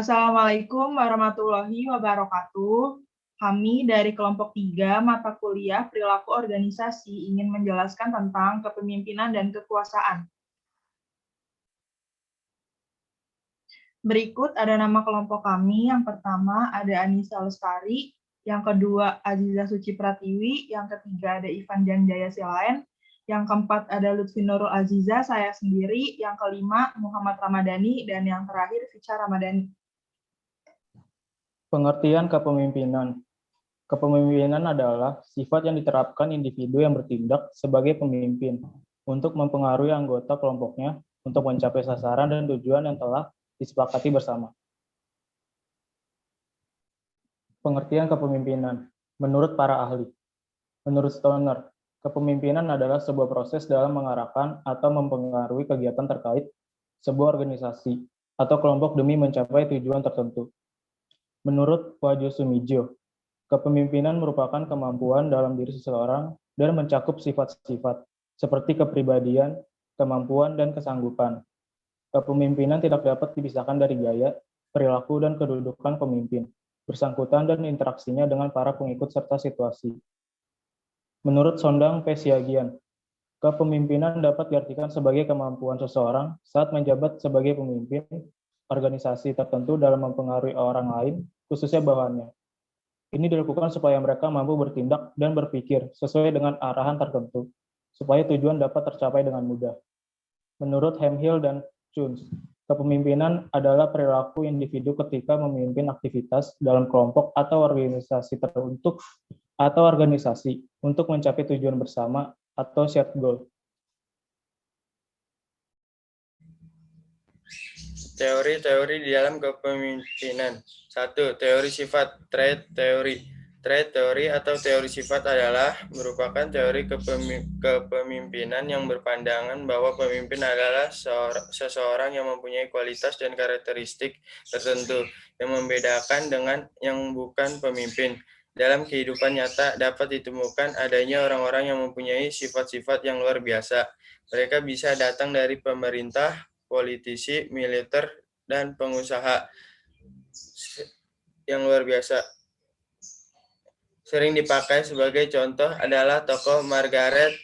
Assalamualaikum warahmatullahi wabarakatuh. Kami dari kelompok 3 mata kuliah Perilaku Organisasi ingin menjelaskan tentang kepemimpinan dan kekuasaan. Berikut ada nama kelompok kami. Yang pertama ada Anissa Lestari, yang kedua Aziza Suci Pratiwi, yang ketiga ada Ivan Janjaya Silaen, yang keempat ada Lutfi Nurul Aziza, saya sendiri, yang kelima Muhammad Ramadhani, dan yang terakhir Ficha Ramadhani. Pengertian kepemimpinan. Kepemimpinan adalah sifat yang diterapkan individu yang bertindak sebagai pemimpin untuk mempengaruhi anggota kelompoknya untuk mencapai sasaran dan tujuan yang telah disepakati bersama. Pengertian kepemimpinan menurut para ahli. Menurut Stoner, kepemimpinan adalah sebuah proses dalam mengarahkan atau mempengaruhi kegiatan terkait sebuah organisasi atau kelompok demi mencapai tujuan tertentu. Menurut Wajo Sumijo, kepemimpinan merupakan kemampuan dalam diri seseorang dan mencakup sifat-sifat seperti kepribadian, kemampuan, dan kesanggupan. Kepemimpinan tidak dapat dipisahkan dari gaya, perilaku, dan kedudukan pemimpin, bersangkutan dan interaksinya dengan para pengikut serta situasi. Menurut Sondang P. Siagian, kepemimpinan dapat diartikan sebagai kemampuan seseorang saat menjabat sebagai pemimpin organisasi tertentu dalam mempengaruhi orang lain, khususnya bawahannya. Ini dilakukan supaya mereka mampu bertindak dan berpikir sesuai dengan arahan tertentu, supaya tujuan dapat tercapai dengan mudah. Menurut Hemhill dan Jones, kepemimpinan adalah perilaku individu ketika memimpin aktivitas dalam kelompok atau organisasi tertentu atau organisasi untuk mencapai tujuan bersama atau shared goal. Teori-teori di dalam kepemimpinan. 1. Teori sifat, trait teori. Trait teori atau teori sifat adalah merupakan teori kepemimpinan yang berpandangan bahwa pemimpin adalah seseorang yang mempunyai kualitas dan karakteristik tertentu yang membedakan dengan yang bukan pemimpin. Dalam kehidupan nyata dapat ditemukan adanya orang-orang yang mempunyai sifat-sifat yang luar biasa. Mereka bisa datang dari pemerintah, politisi, militer, dan pengusaha yang luar biasa. Sering dipakai sebagai contoh adalah tokoh Margaret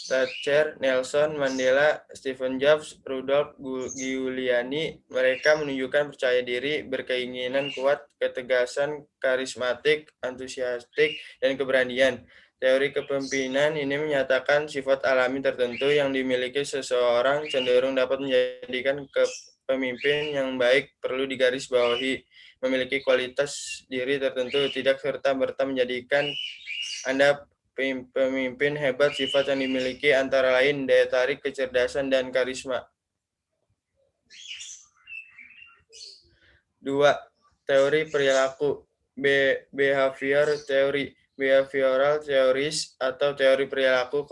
Thatcher, Nelson Mandela, Stephen Jobs, Rudolf Giuliani. Mereka menunjukkan percaya diri, berkeinginan kuat, ketegasan, karismatik, antusiastik, dan keberanian. Teori kepemimpinan ini menyatakan sifat alami tertentu yang dimiliki seseorang cenderung dapat menjadikan pemimpin yang baik. Perlu digarisbawahi, memiliki kualitas diri tertentu tidak serta-merta menjadikan Anda pemimpin hebat. Sifat yang dimiliki antara lain daya tarik, kecerdasan, dan karisma. 2. Teori perilaku. Behavior theory. Behavioral theories atau teori perilaku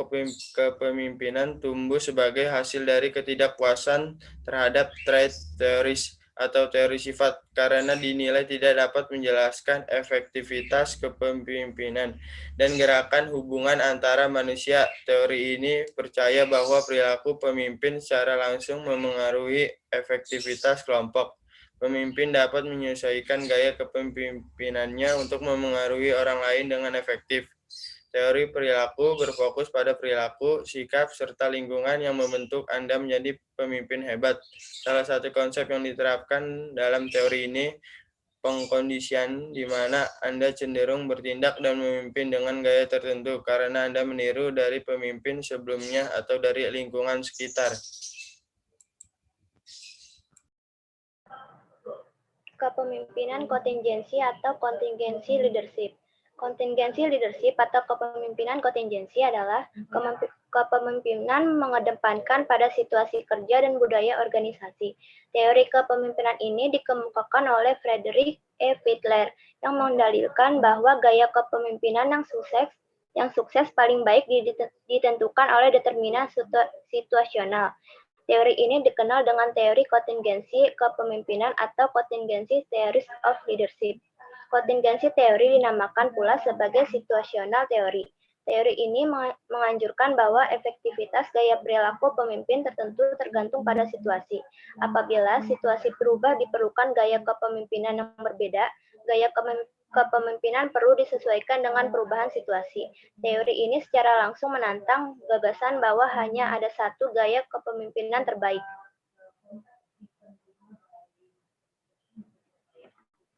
kepemimpinan tumbuh sebagai hasil dari ketidakpuasan terhadap trait theories atau teori sifat karena dinilai tidak dapat menjelaskan efektivitas kepemimpinan dan gerakan hubungan antara manusia. Teori ini percaya bahwa perilaku pemimpin secara langsung memengaruhi efektivitas kelompok. Pemimpin dapat menyesuaikan gaya kepemimpinannya untuk memengaruhi orang lain dengan efektif. Teori perilaku berfokus pada perilaku, sikap, serta lingkungan yang membentuk Anda menjadi pemimpin hebat. Salah satu konsep yang diterapkan dalam teori ini, pengkondisian, di mana Anda cenderung bertindak dan memimpin dengan gaya tertentu karena Anda meniru dari pemimpin sebelumnya atau dari lingkungan sekitar. Kepemimpinan kontingensi atau kontingensi leadership. Kontingensi leadership atau kepemimpinan kontingensi adalah kepemimpinan mengedepankan pada situasi kerja dan budaya organisasi. Teori kepemimpinan ini dikemukakan oleh Frederick E. Fiedler yang mendalilkan bahwa gaya kepemimpinan yang sukses paling baik ditentukan oleh determinan situasional. Teori ini dikenal dengan teori kontingensi kepemimpinan atau contingency theories of leadership. Kontingensi teori dinamakan pula sebagai situational teori. Teori ini menganjurkan bahwa efektivitas gaya perilaku pemimpin tertentu tergantung pada situasi. Apabila situasi berubah diperlukan gaya kepemimpinan yang berbeda, gaya kepemimpinan perlu disesuaikan dengan perubahan situasi. Teori ini secara langsung menantang gagasan bahwa hanya ada satu gaya kepemimpinan terbaik.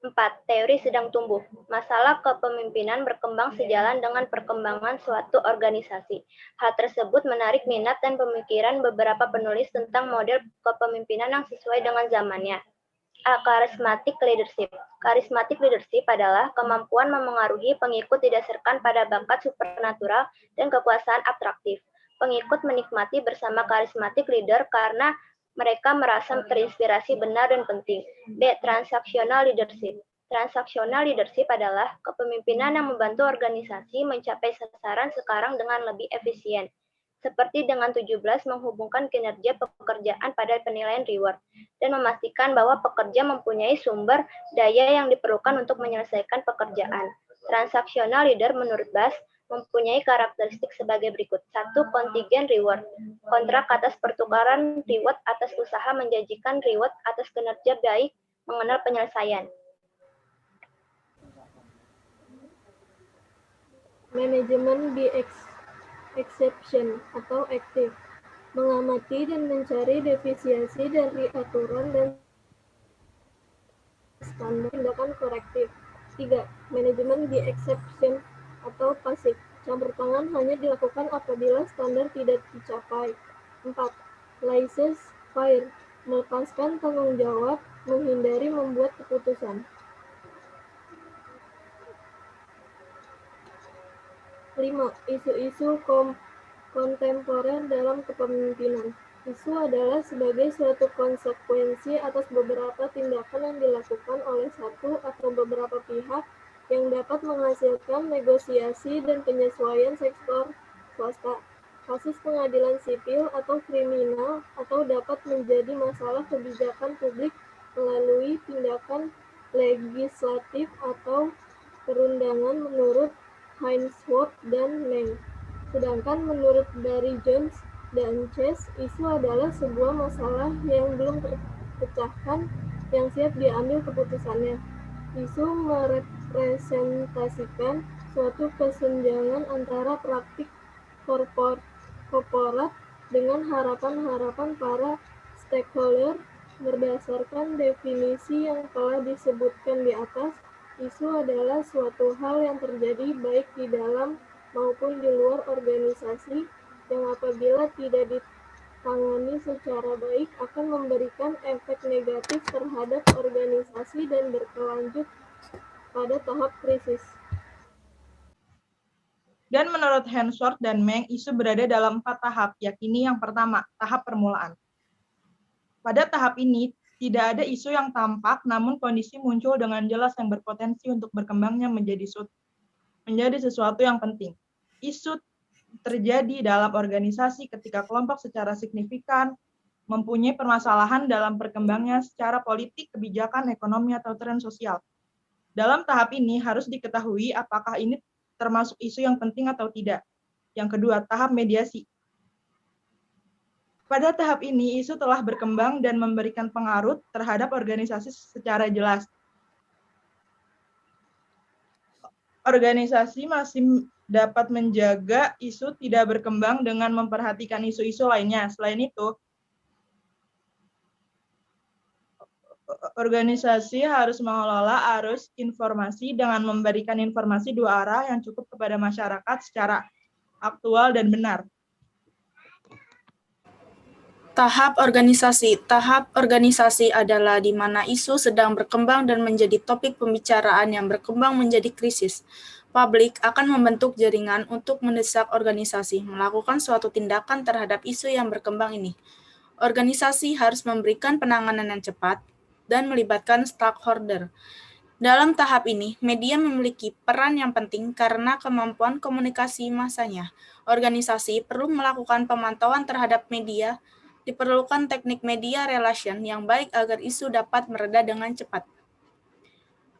4. Teori sedang tumbuh. Masalah kepemimpinan berkembang sejalan dengan perkembangan suatu organisasi. Hal tersebut menarik minat dan pemikiran beberapa penulis tentang model kepemimpinan yang sesuai dengan zamannya. A. Charismatic leadership. Charismatic leadership adalah kemampuan memengaruhi pengikut didasarkan pada bakat supernatural dan kekuasaan atraktif. Pengikut menikmati bersama charismatic leader karena mereka merasa terinspirasi benar dan penting. B. Transactional leadership. Transactional leadership adalah kepemimpinan yang membantu organisasi mencapai sasaran sekarang dengan lebih efisien. Seperti dengan 17 menghubungkan kinerja pekerjaan pada penilaian reward dan memastikan bahwa pekerja mempunyai sumber daya yang diperlukan untuk menyelesaikan pekerjaan. Transactional leader menurut Bass mempunyai karakteristik sebagai berikut. 1. Kontigen reward. Kontrak atas pertukaran reward atas usaha menjanjikan reward atas kinerja baik mengenal penyelesaian. Manajemen the exception atau aktif. Mengamati dan mencari defisiensi dari aturan dan standar tindakan korektif. 3. Manajemen the exception atau pasif. Campur tangan hanya dilakukan apabila standar tidak dicapai. 4. Laissez-faire. Melepaskan tanggung jawab, menghindari membuat keputusan. 5. Isu-isu kontemporer dalam kepemimpinan. Isu adalah sebagai suatu konsekuensi atas beberapa tindakan yang dilakukan oleh satu atau beberapa pihak yang dapat menghasilkan negosiasi dan penyesuaian sektor swasta, kasus pengadilan sipil atau kriminal, atau dapat menjadi masalah kebijakan publik melalui tindakan legislatif atau perundangan menurut Ainsworth dan Meng. Sedangkan menurut Barry Jones dan Chase, isu adalah sebuah masalah yang belum terpecahkan yang siap diambil keputusannya. Isu merepresentasikan suatu kesenjangan antara praktik korporat dengan harapan-harapan para stakeholder. Berdasarkan definisi yang telah disebutkan di atas, isu adalah suatu hal yang terjadi baik di dalam maupun di luar organisasi yang apabila tidak ditangani secara baik akan memberikan efek negatif terhadap organisasi dan berkelanjut pada tahap krisis. Dan menurut Ainsworth dan Meng, isu berada dalam 4 tahap, yakni yang pertama, tahap permulaan. Pada tahap ini, tidak ada isu yang tampak, namun kondisi muncul dengan jelas yang berpotensi untuk berkembangnya menjadi sesuatu yang penting. Isu terjadi dalam organisasi ketika kelompok secara signifikan mempunyai permasalahan dalam perkembangnya secara politik, kebijakan, ekonomi, atau tren sosial. Dalam tahap ini harus diketahui apakah ini termasuk isu yang penting atau tidak. Yang kedua, tahap mediasi. Pada tahap ini, isu telah berkembang dan memberikan pengaruh terhadap organisasi secara jelas. Organisasi masih dapat menjaga isu tidak berkembang dengan memperhatikan isu-isu lainnya. Selain itu, organisasi harus mengelola arus informasi dengan memberikan informasi dua arah yang cukup kepada masyarakat secara aktual dan benar. Tahap organisasi. Tahap organisasi adalah di mana isu sedang berkembang dan menjadi topik pembicaraan yang berkembang menjadi krisis. Publik akan membentuk jaringan untuk mendesak organisasi melakukan suatu tindakan terhadap isu yang berkembang ini. Organisasi harus memberikan penanganan yang cepat dan melibatkan stakeholder. Dalam tahap ini, media memiliki peran yang penting karena kemampuan komunikasi massanya. Organisasi perlu melakukan pemantauan terhadap media. Diperlukan teknik media relation yang baik agar isu dapat mereda dengan cepat.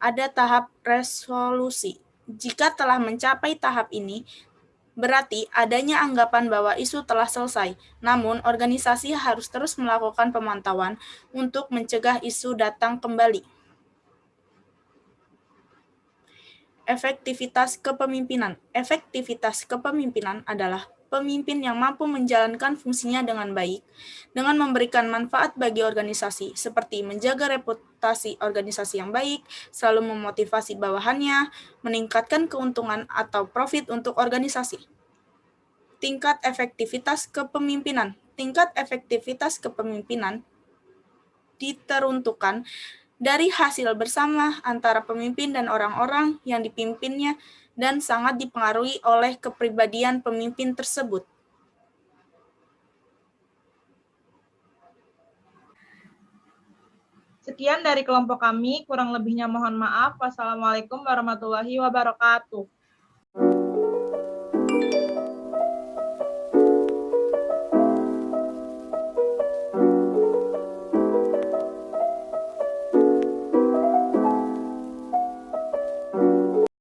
Ada tahap resolusi. Jika telah mencapai tahap ini, Berarti adanya anggapan bahwa isu telah selesai, namun organisasi harus terus melakukan pemantauan untuk mencegah isu datang kembali. Efektivitas kepemimpinan. Efektivitas kepemimpinan adalah pemimpin yang mampu menjalankan fungsinya dengan baik, dengan memberikan manfaat bagi organisasi, seperti menjaga reputasi organisasi yang baik, selalu memotivasi bawahannya, meningkatkan keuntungan atau profit untuk organisasi. Tingkat efektivitas kepemimpinan. Tingkat efektivitas kepemimpinan diteruntukkan dari hasil bersama antara pemimpin dan orang-orang yang dipimpinnya dan sangat dipengaruhi oleh kepribadian pemimpin tersebut. Sekian dari kelompok kami, kurang lebihnya mohon maaf. Wassalamualaikum warahmatullahi wabarakatuh.